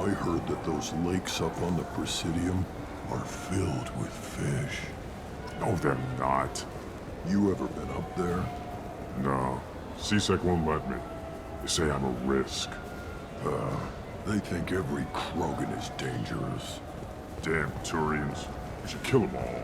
I heard that those lakes up on the Presidium are filled with fish. No, they're not. You ever been up there? No. CSEC won't let me. They say I'm a risk. They think every Krogan is dangerous. Damn Turians. We should kill them all.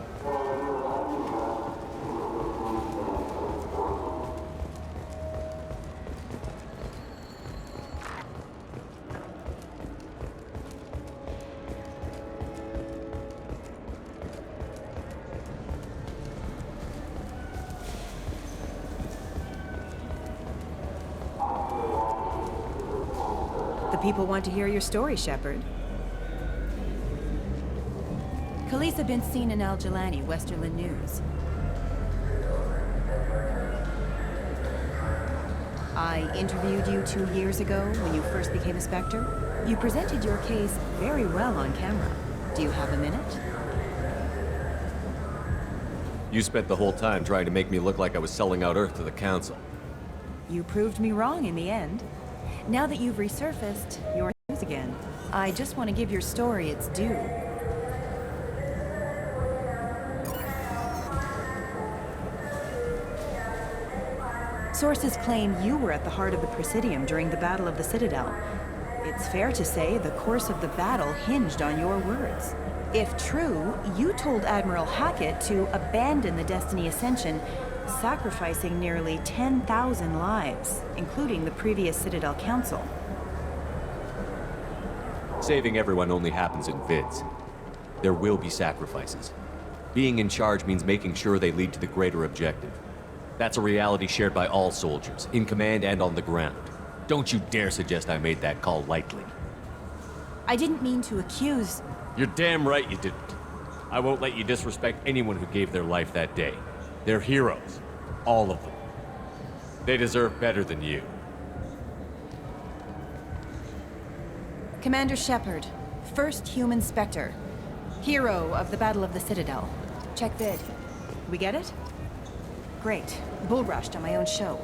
People want to hear your story, Shepard. Khaleesa been seen in Al-Jalani, Westerland News. I interviewed you 2 years ago when you first became a Spectre. You presented your case very well on camera. Do you have a minute? You spent the whole time trying to make me look like I was selling out Earth to the Council. You proved me wrong in the end. Now that you've resurfaced, you're news again. I just want to give your story its due. Sources claim you were at the heart of the Presidium during the Battle of the Citadel. It's fair to say the course of the battle hinged on your words. If true, you told Admiral Hackett to abandon the Destiny Ascension, sacrificing nearly 10,000 lives, including the previous Citadel Council. Saving everyone only happens in vids. There will be sacrifices. Being in charge means making sure they lead to the greater objective. That's a reality shared by all soldiers, in command and on the ground. Don't you dare suggest I made that call lightly. I didn't mean to accuse... You're damn right you didn't. I won't let you disrespect anyone who gave their life that day. They're heroes. All of them. They deserve better than you. Commander Shepard, first human Spectre. Hero of the Battle of the Citadel. Check vid. We get it? Great. Bull rushed on my own show.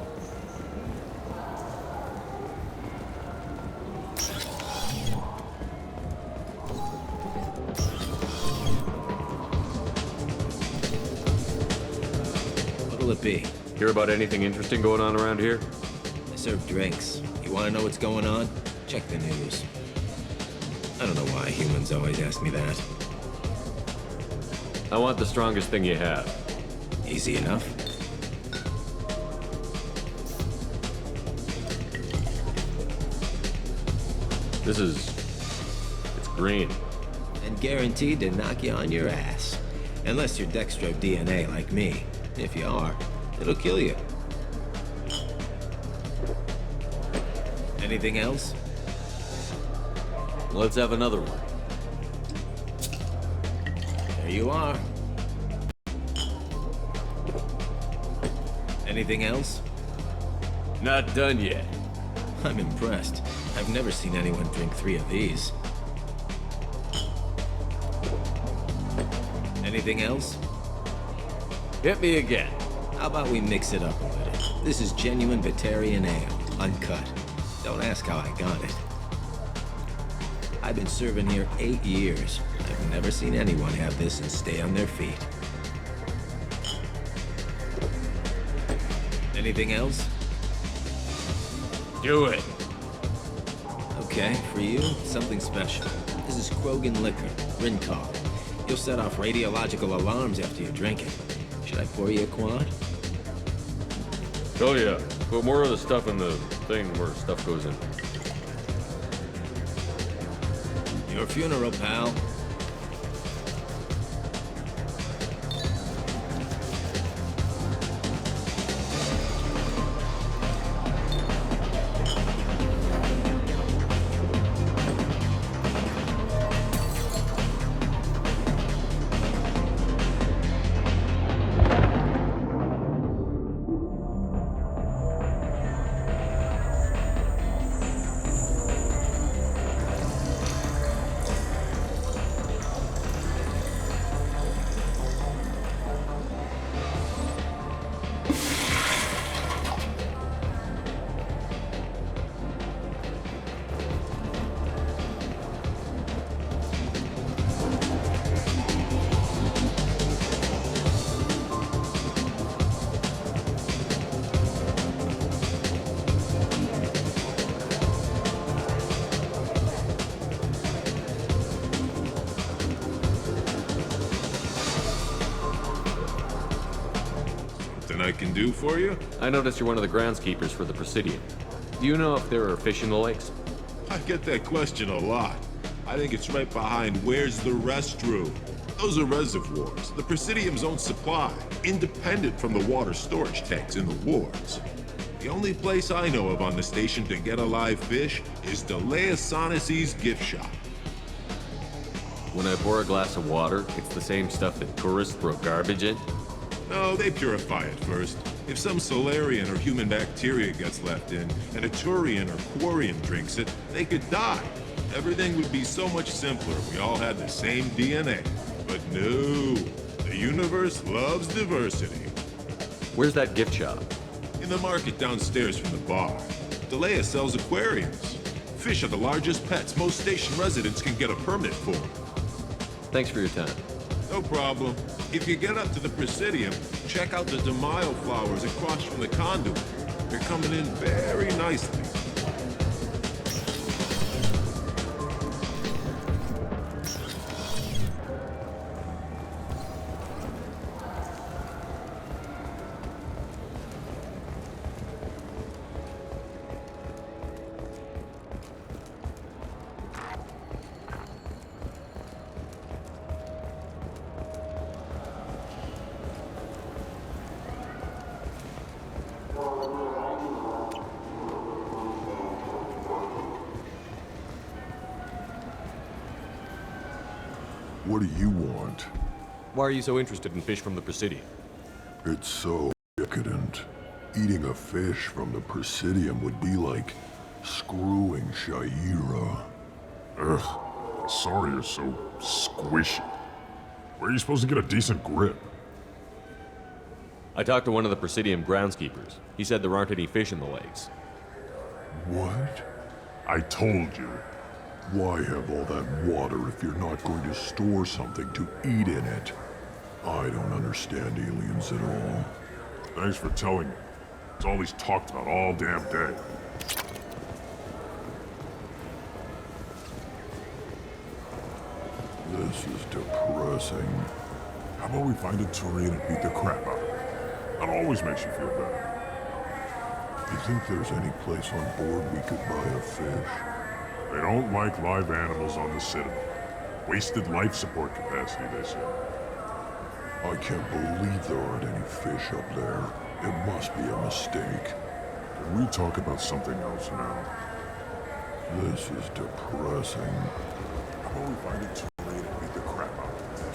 What'll it be? Hear about anything interesting going on around here? I serve drinks. You want to know what's going on? Check the news. I don't know why humans always ask me that. I want the strongest thing you have. Easy enough. It's green. And guaranteed to knock you on your ass. Unless you're dextro DNA like me. If you are, it'll kill you. Anything else? Let's have another one. There you are. Anything else? Not done yet. I'm impressed. I've never seen anyone drink 3 of these. Anything else? Hit me again. How about we mix it up a little? This is genuine Batarian ale, uncut. Don't ask how I got it. I've been serving here 8 years. I've never seen anyone have this and stay on their feet. Anything else? Do it. Okay, for you, something special. This is Krogan liquor, Rincol. You'll set off radiological alarms after you drink it. Should I pour you a quad? Oh yeah. Put more of the stuff in the thing where stuff goes in. Your funeral, pal. I can do for you? I noticed you're one of the groundskeepers for the Presidium. Do you know if there are fish in the lakes? I get that question a lot. I think it's right behind where's the restroom. Those are reservoirs, the Presidium's own supply, independent from the water storage tanks in the wards. The only place I know of on the station to get a live fish is Delea Sonesi's gift shop. When I pour a glass of water, it's the same stuff that tourists throw garbage in? No, they purify it first. If some Solarian or human bacteria gets left in, and a Turian or Quarian drinks it, they could die. Everything would be so much simpler if we all had the same DNA. But no, the universe loves diversity. Where's that gift shop? In the market downstairs from the bar. Delea sells aquariums. Fish are the largest pets most station residents can get a permit for. Thanks for your time. No problem. If you get up to the Presidium, check out the De Mayo flowers across from the conduit. They're coming in very nicely. What do you want? Why are you so interested in fish from the Presidium? It's so decadent. Eating a fish from the Presidium would be like screwing Shaira. Ugh. Sorry you're so squishy. Where are you supposed to get a decent grip? I talked to one of the Presidium groundskeepers. He said there aren't any fish in the lakes. What? I told you. Why have all that water if you're not going to store something to eat in it? I don't understand aliens at all. Thanks for telling me. It's all he's talked about all damn day. This is depressing. How about we find a Turian and beat the crap out of him? That always makes you feel better. You think there's any place on board we could buy a fish? They don't like live animals on the Citadel. Wasted life support capacity, they say. I can't believe there aren't any fish up there. It must be a mistake. Can we talk about something else now? This is depressing. How about we find a Turian and beat the crap out of him?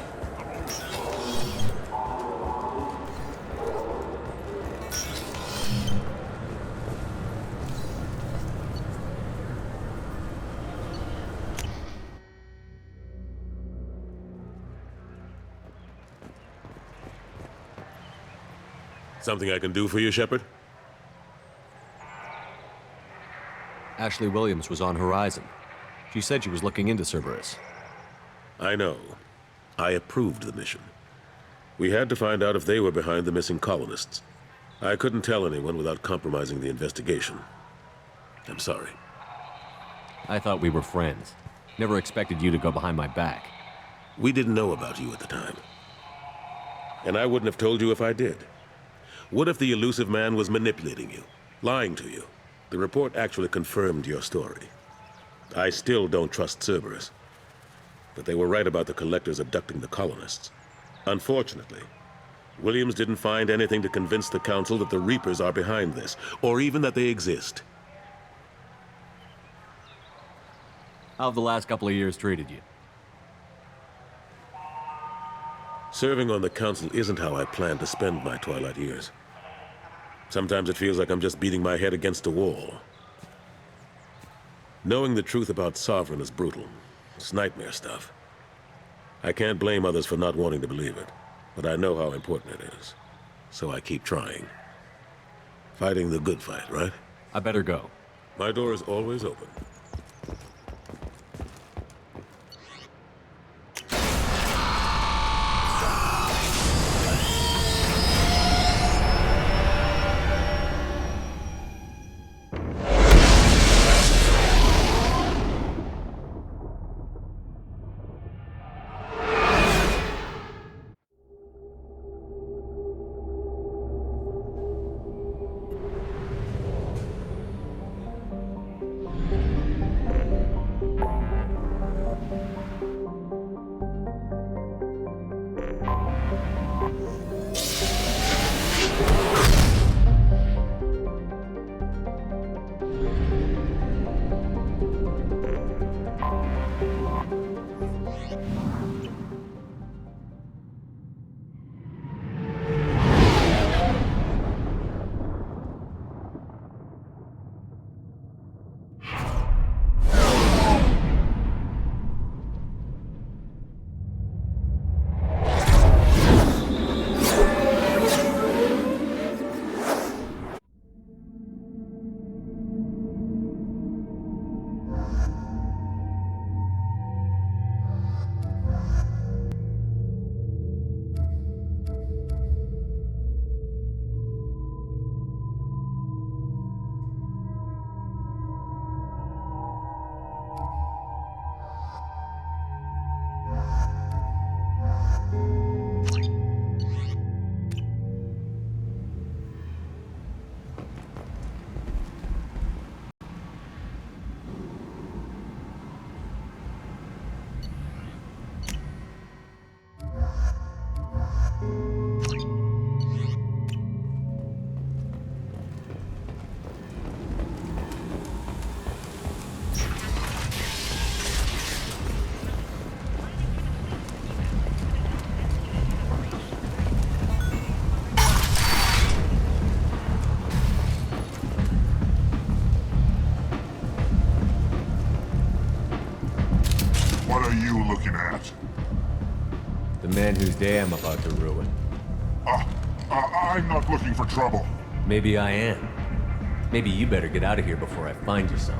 Something I can do for you, Shepard? Ashley Williams was on Horizon. She said she was looking into Cerberus. I know. I approved the mission. We had to find out if they were behind the missing colonists. I couldn't tell anyone without compromising the investigation. I'm sorry. I thought we were friends. Never expected you to go behind my back. We didn't know about you at the time. And I wouldn't have told you if I did. What if the elusive man was manipulating you, lying to you? The report actually confirmed your story. I still don't trust Cerberus. But they were right about the collectors abducting the colonists. Unfortunately, Williams didn't find anything to convince the Council that the Reapers are behind this, or even that they exist. How have the last couple of years treated you? Serving on the Council isn't how I plan to spend my twilight years. Sometimes it feels like I'm just beating my head against a wall. Knowing the truth about Sovereign is brutal. It's nightmare stuff. I can't blame others for not wanting to believe it, but I know how important it is. So I keep trying. Fighting the good fight, right? I better go. My door is always open. The man whose day I'm about to ruin. I'm not looking for trouble. Maybe I am. Maybe you better get out of here before I find you some.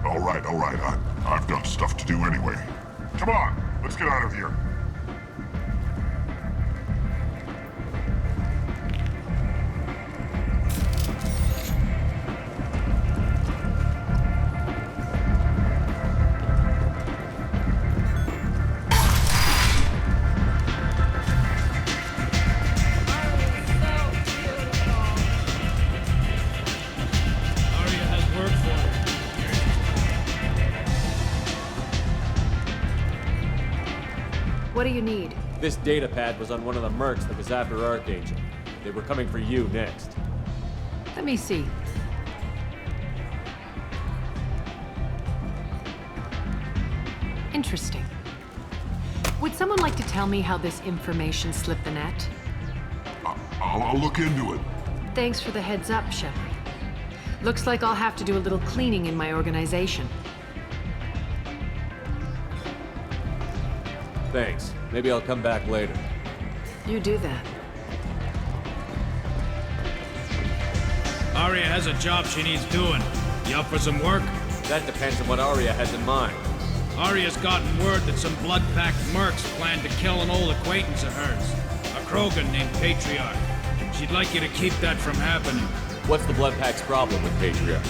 All right. I've got stuff to do anyway. Come on, let's get out of here. What do you need? This data pad was on one of the mercs that was after Archangel. They were coming for you next. Let me see. Interesting. Would someone like to tell me how this information slipped the net? I'll look into it. Thanks for the heads up, Shepard. Looks like I'll have to do a little cleaning in my organization. Thanks. Maybe I'll come back later. You do that. Aria has a job she needs doing. You up for some work? That depends on what Arya has in mind. Arya's gotten word that some blood-packed mercs plan to kill an old acquaintance of hers, a Krogan named Patriarch. She'd like you to keep that from happening. What's the Blood Pack's problem with Patriarch?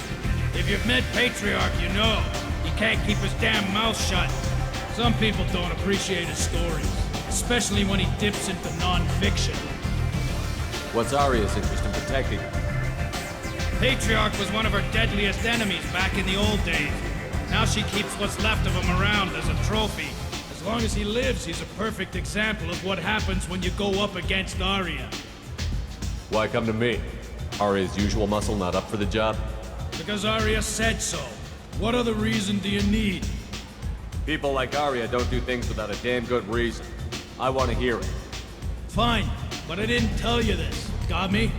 If you've met Patriarch, you know. He can't keep his damn mouth shut. Some people don't appreciate his stories, especially when he dips into non-fiction. What's Arya's interest in protecting him? Patriarch was one of her deadliest enemies back in the old days. Now she keeps what's left of him around as a trophy. As long as he lives, he's a perfect example of what happens when you go up against Arya. Why come to me? Arya's usual muscle not up for the job? Because Arya said so. What other reason do you need? People like Arya don't do things without a damn good reason. I want to hear it. Fine, but I didn't tell you this. Got me?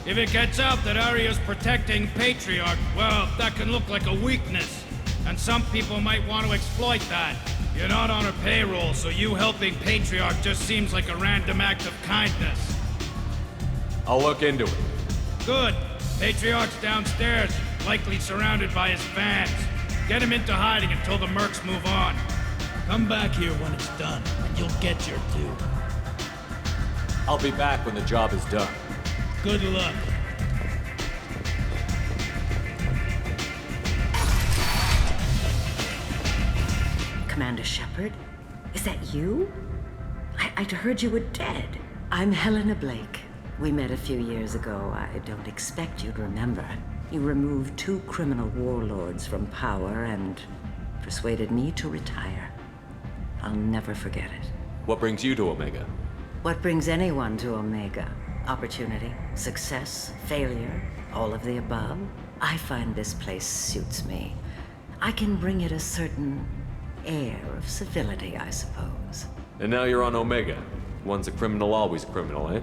If it gets out that Arya's protecting Patriarch, well, that can look like a weakness. And some people might want to exploit that. You're not on her payroll, so you helping Patriarch just seems like a random act of kindness. I'll look into it. Good. Patriarch's downstairs, likely surrounded by his fans. Get him into hiding until the mercs move on. Come back here when it's done, and you'll get your due. I'll be back when the job is done. Good luck. Commander Shepard? Is that you? I'd heard you were dead. I'm Helena Blake. We met a few years ago. I don't expect you'd remember. You removed 2 criminal warlords from power and persuaded me to retire. I'll never forget it. What brings you to Omega? What brings anyone to Omega? Opportunity, success, failure, all of the above? I find this place suits me. I can bring it a certain air of civility, I suppose. And now you're on Omega. Once a criminal, always a criminal, eh?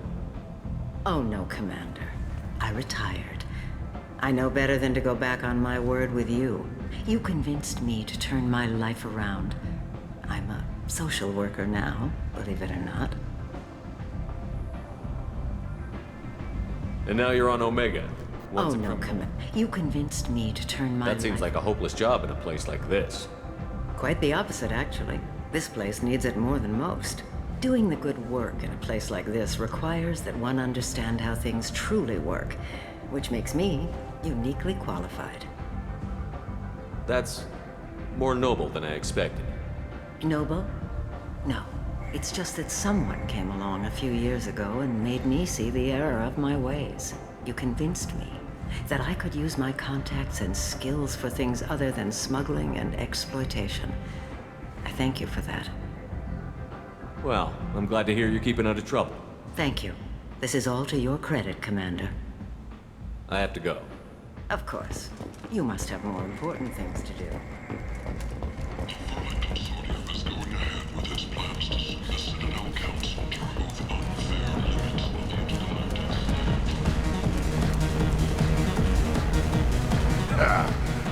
Oh no, Commander. I retired. I know better than to go back on my word with you. You convinced me to turn my life around. I'm a social worker now, believe it or not. And now you're on Omega. Once Oh a no, criminal. You convinced me to turn my life... That seems like a hopeless job in a place like this. Quite the opposite, actually. This place needs it more than most. Doing the good work in a place like this requires that one understand how things truly work, which makes me uniquely qualified. That's more noble than I expected. Noble? No. It's just that someone came along a few years ago and made me see the error of my ways. You convinced me that I could use my contacts and skills for things other than smuggling and exploitation. I thank you for that. Well, I'm glad to hear you're keeping out of trouble. Thank you. This is all to your credit, Commander. I have to go. Of course. You must have more important things to do.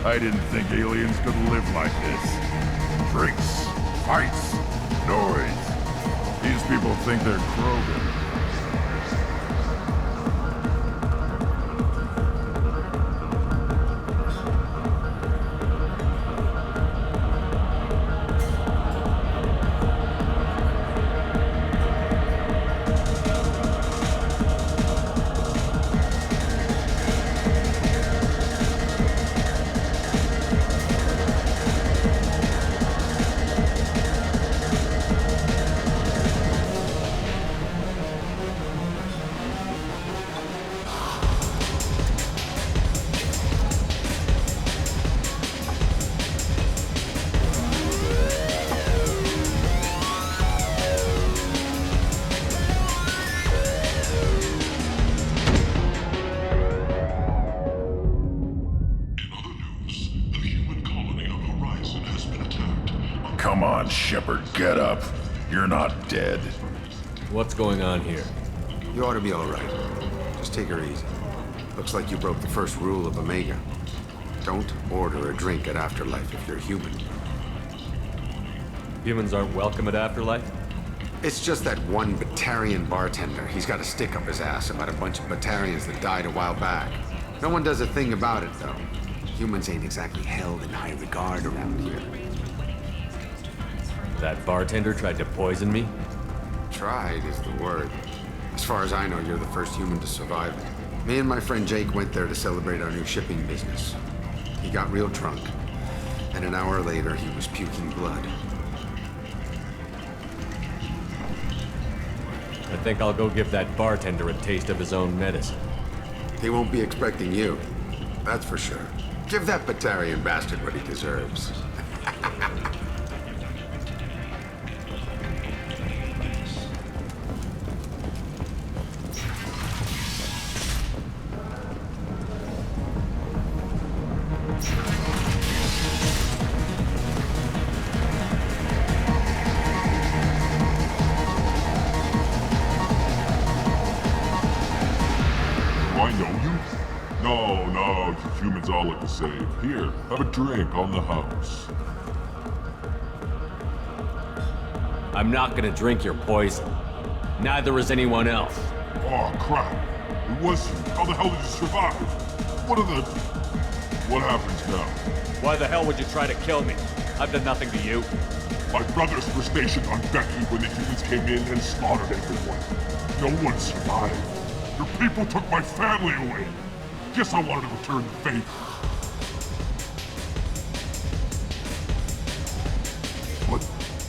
I didn't think aliens could live like this. Drinks, fights, noise. These people think they're Krogan. Come on, Shepard, get up. You're not dead. What's going on here? You ought to be all right. Just take her easy. Looks like you broke the first rule of Omega. Don't order a drink at Afterlife if you're human. Humans aren't welcome at Afterlife? It's just that one Batarian bartender. He's got a stick up his ass about a bunch of Batarians that died a while back. No one does a thing about it, though. Humans ain't exactly held in high regard around here. That bartender tried to poison me? Tried is the word. As far as I know, you're the first human to survive it. Me and my friend Jake went there to celebrate our new shipping business. He got real drunk, and an hour later, he was puking blood. I think I'll go give that bartender a taste of his own medicine. He won't be expecting you. That's for sure. Give that Batarian bastard what he deserves. No, you humans all look the same. Here, have a drink on the house. I'm not gonna drink your poison. Neither is anyone else. Oh, crap. It was you. How the hell did you survive? What happens now? Why the hell would you try to kill me? I've done nothing to you. My brothers were stationed on Becky when the humans came in and slaughtered everyone. No one survived. Your people took my family away. Guess I wanted to return the favor.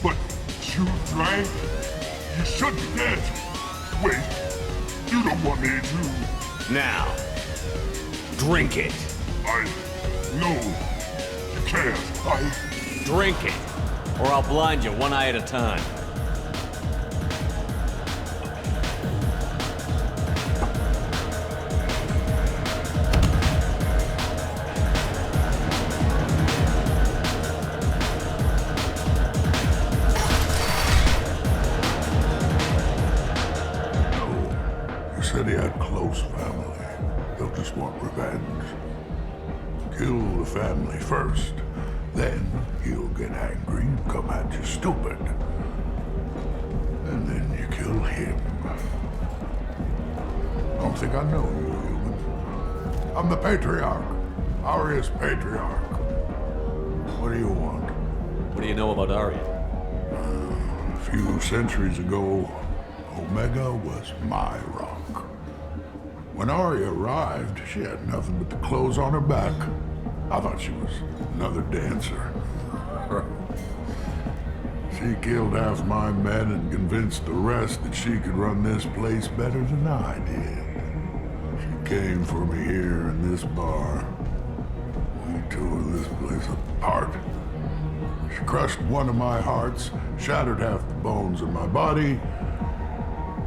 But you drank? You should be dead. Wait, you don't want me to... Now, drink it. No, you can't. Drink it, or I'll blind you one eye at a time. Said he had close family. They'll just want revenge. Kill the family first. Then he'll get angry and come at you stupid. And then you kill him. Don't think I know you, human. I'm the Patriarch. Aria's Patriarch. What do you want? What do you know about Aria? A few centuries ago, Omega was my rock. When Aria arrived, she had nothing but the clothes on her back. I thought she was another dancer. She killed half my men and convinced the rest that she could run this place better than I did. She came for me here in this bar. We tore this place apart. She crushed one of my hearts, shattered half the bones in my body,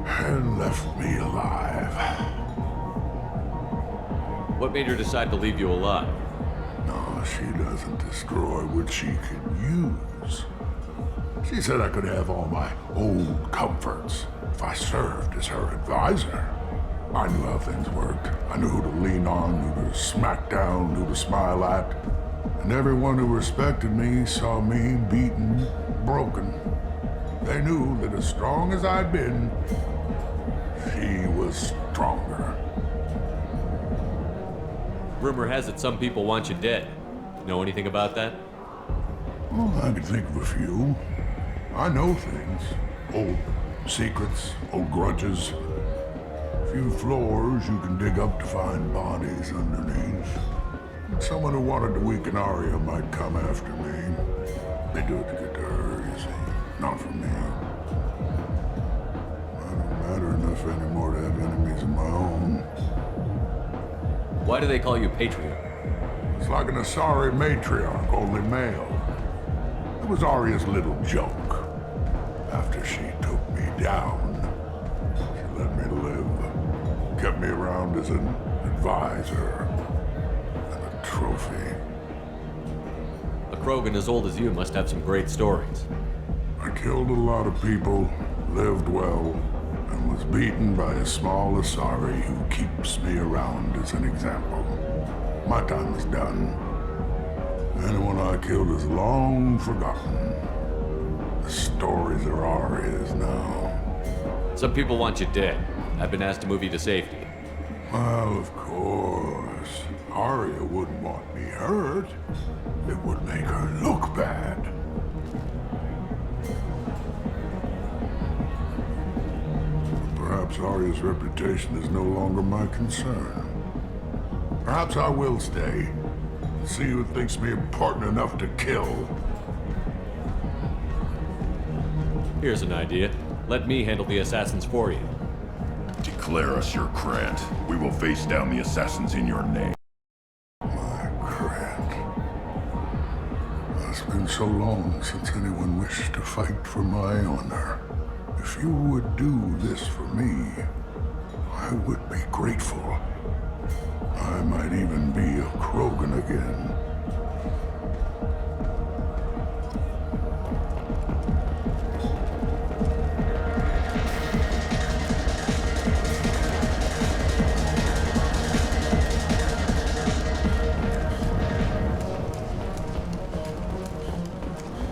and left me alive. What made her decide to leave you alive? No, she doesn't destroy what she can use. She said I could have all my old comforts if I served as her advisor. I knew how things worked. I knew who to lean on, who to smack down, who to smile at. And everyone who respected me saw me beaten, broken. They knew that as strong as I'd been, she was stronger. Rumor has it some people want you dead. Know anything about that? Well, I could think of a few. I know things. Old secrets, old grudges. A few floors you can dig up to find bodies underneath. Someone who wanted to weaken Aria might come after me. They do it to get to her, you see. Not for me. I don't matter enough anymore to have enemies of my own. Why do they call you Patriarch? It's like an Asari matriarch, only male. It was Aria's little joke. After she took me down, she let me live. Kept me around as an advisor and a trophy. A Krogan as old as you must have some great stories. I killed a lot of people, lived well, and was beaten by a small Asari who keeps me around as an example. My time is done. Anyone I killed is long forgotten. The stories are Aria's now. Some people want you dead. I've been asked to move you to safety. Well, of course. Arya wouldn't want me hurt. It would make her look bad. Perhaps Arya's reputation is no longer my concern. Perhaps I will stay. See who thinks me important enough to kill. Here's an idea. Let me handle the assassins for you. Declare us your Grant. We will face down the assassins in your name. My Grant. It's been so long since anyone wished to fight for my honor. If you would do this for me, I would be grateful. I might even be a Krogan again.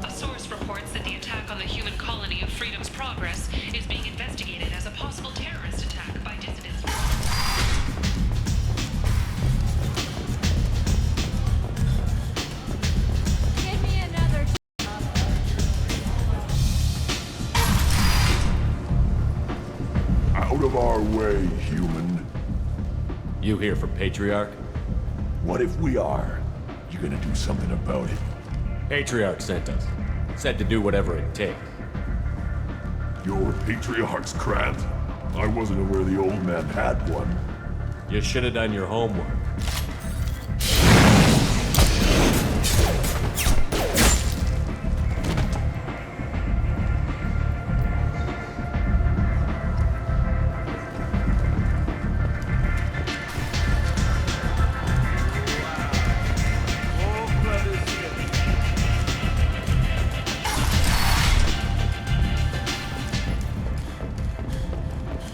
A source reports that the attack on the human colony of Freedom's Progress is being investigated as a possible terrorist attack by dissidents. Give me another. Out of our way, human. You here for Patriarch? What if we are? You gonna do something about it? Patriarch sent us. Said to do whatever it takes. Your Patriarch's Grant? I wasn't aware the old man had one. You should have done your homework.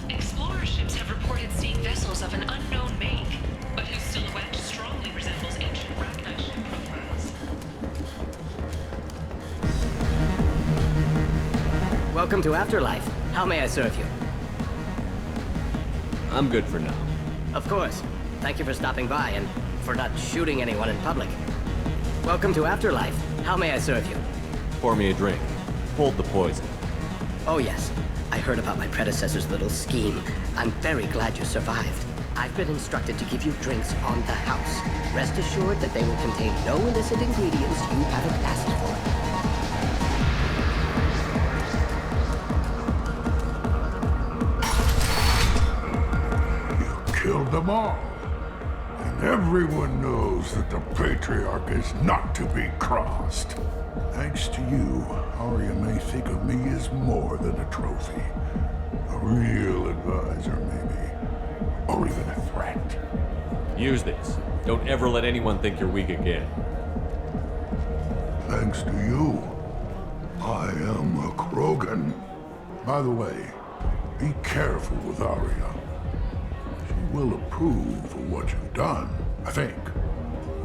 Explorer ships have reported seeing vessels of an unknown make, but whose silhouette strongly resembles ancient Ragnar ship profiles. Welcome to Afterlife. How may I serve you? I'm good for now. Of course. Thank you for stopping by and for not shooting anyone in public. Welcome to Afterlife. How may I serve you? Pour me a drink. Hold the poison. Oh yes. I heard about my predecessor's little scheme. I'm very glad you survived. I've been instructed to give you drinks on the house. Rest assured that they will contain no illicit ingredients you haven't asked for. You killed them all. And everyone knows that the Patriarch is not to be crossed. Thanks to you, Arya may think of me as more than a trophy. A real advisor, maybe. Or even a threat. Use this. Don't ever let anyone think you're weak again. Thanks to you, I am a Krogan. By the way, be careful with Arya. She will approve of what you've done, I think.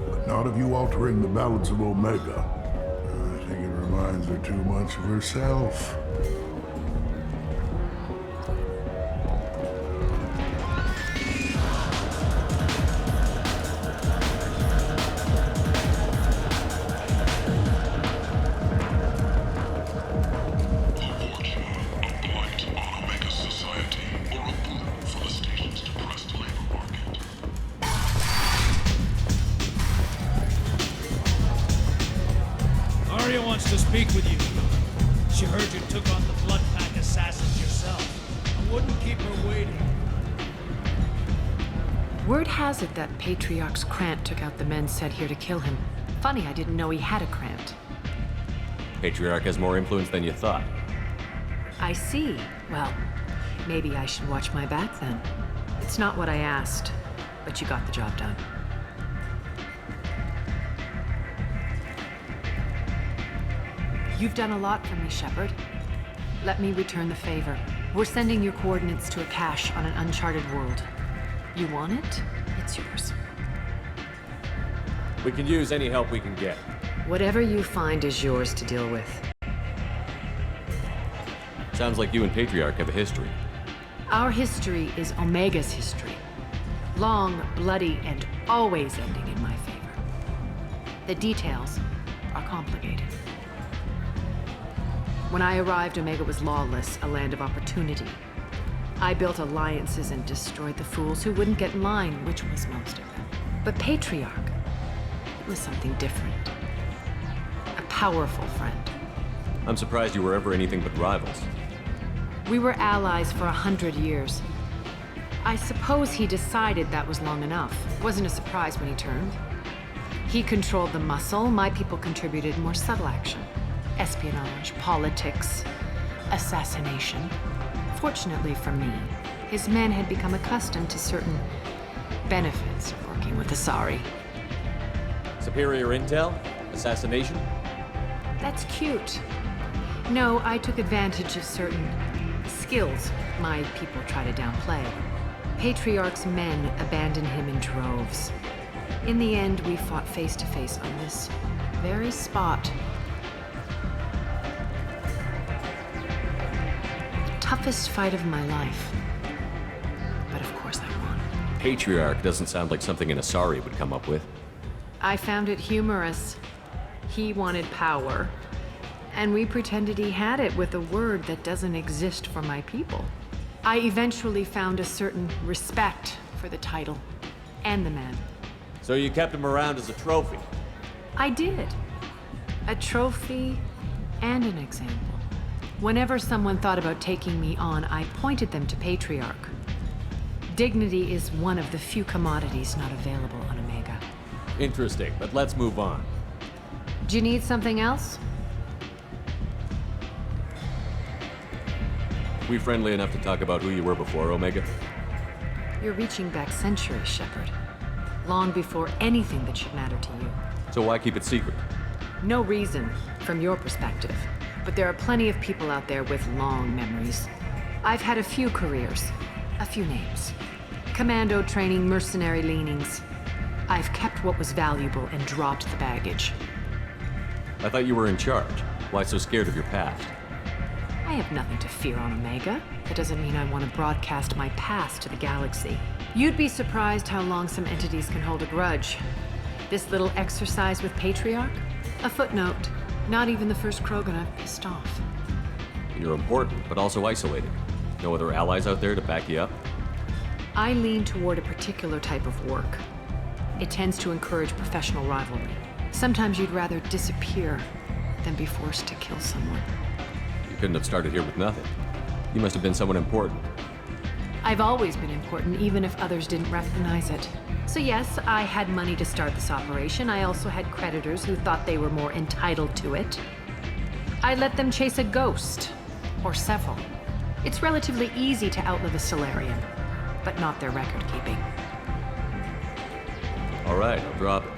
But not of you altering the balance of Omega. I think it reminds her too much of herself. Arya wants to speak with you. She heard you took on the Blood Pack assassins yourself. I wouldn't keep her waiting. Word has it that Patriarch's Krant took out the men sent here to kill him. Funny, I didn't know he had a Krant. Patriarch has more influence than you thought. I see. Well, maybe I should watch my back then. It's not what I asked, but you got the job done. You've done a lot for me, Shepard. Let me return the favor. We're sending your coordinates to a cache on an uncharted world. You want it? It's yours. We can use any help we can get. Whatever you find is yours to deal with. Sounds like you and Patriarch have a history. Our history is Omega's history. Long, bloody, and always ending in my favor. The details are complicated. When I arrived, Omega was lawless, a land of opportunity. I built alliances and destroyed the fools who wouldn't get in line, which was most of them. But Patriarch, it was something different. A powerful friend. I'm surprised you were ever anything but rivals. We were allies for 100 years. I suppose he decided that was long enough. It wasn't a surprise when he turned. He controlled the muscle, my people contributed more subtle action. Espionage, politics, assassination. Fortunately for me, his men had become accustomed to certain benefits of working with Asari. Superior intel? Assassination? That's cute. No, I took advantage of certain skills my people try to downplay. Patriarch's men abandoned him in droves. In the end, we fought face to face on this very spot. Toughest fight of my life. But of course I won. Patriarch doesn't sound like something an Asari would come up with. I found it humorous. He wanted power, and we pretended he had it with a word that doesn't exist for my people. I eventually found a certain respect for the title and the man. So you kept him around as a trophy? I did. A trophy and an example. Whenever someone thought about taking me on, I pointed them to Patriarch. Dignity is one of the few commodities not available on Omega. Interesting, but let's move on. Do you need something else? We friendly enough to talk about who you were before, Omega? You're reaching back centuries, Shepard. Long before anything that should matter to you. So why keep it secret? No reason, from your perspective. But there are plenty of people out there with long memories. I've had a few careers, a few names. Commando training, mercenary leanings. I've kept what was valuable and dropped the baggage. I thought you were in charge. Why so scared of your past? I have nothing to fear on Omega. That doesn't mean I want to broadcast my past to the galaxy. You'd be surprised how long some entities can hold a grudge. This little exercise with Patriarch? A footnote. Not even the first Krogan I've pissed off. You're important, but also isolated. No other allies out there to back you up? I lean toward a particular type of work. It tends to encourage professional rivalry. Sometimes you'd rather disappear than be forced to kill someone. You couldn't have started here with nothing. You must have been someone important. I've always been important, even if others didn't recognize it. So yes, I had money to start this operation. I also had creditors who thought they were more entitled to it. I let them chase a ghost, or several. It's relatively easy to outlive a Solarian, but not their record-keeping. All right, I'll drop it.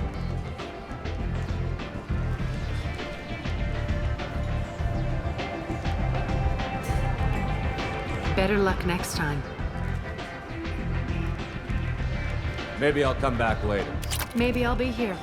Better luck next time. Maybe I'll come back later. Maybe I'll be here.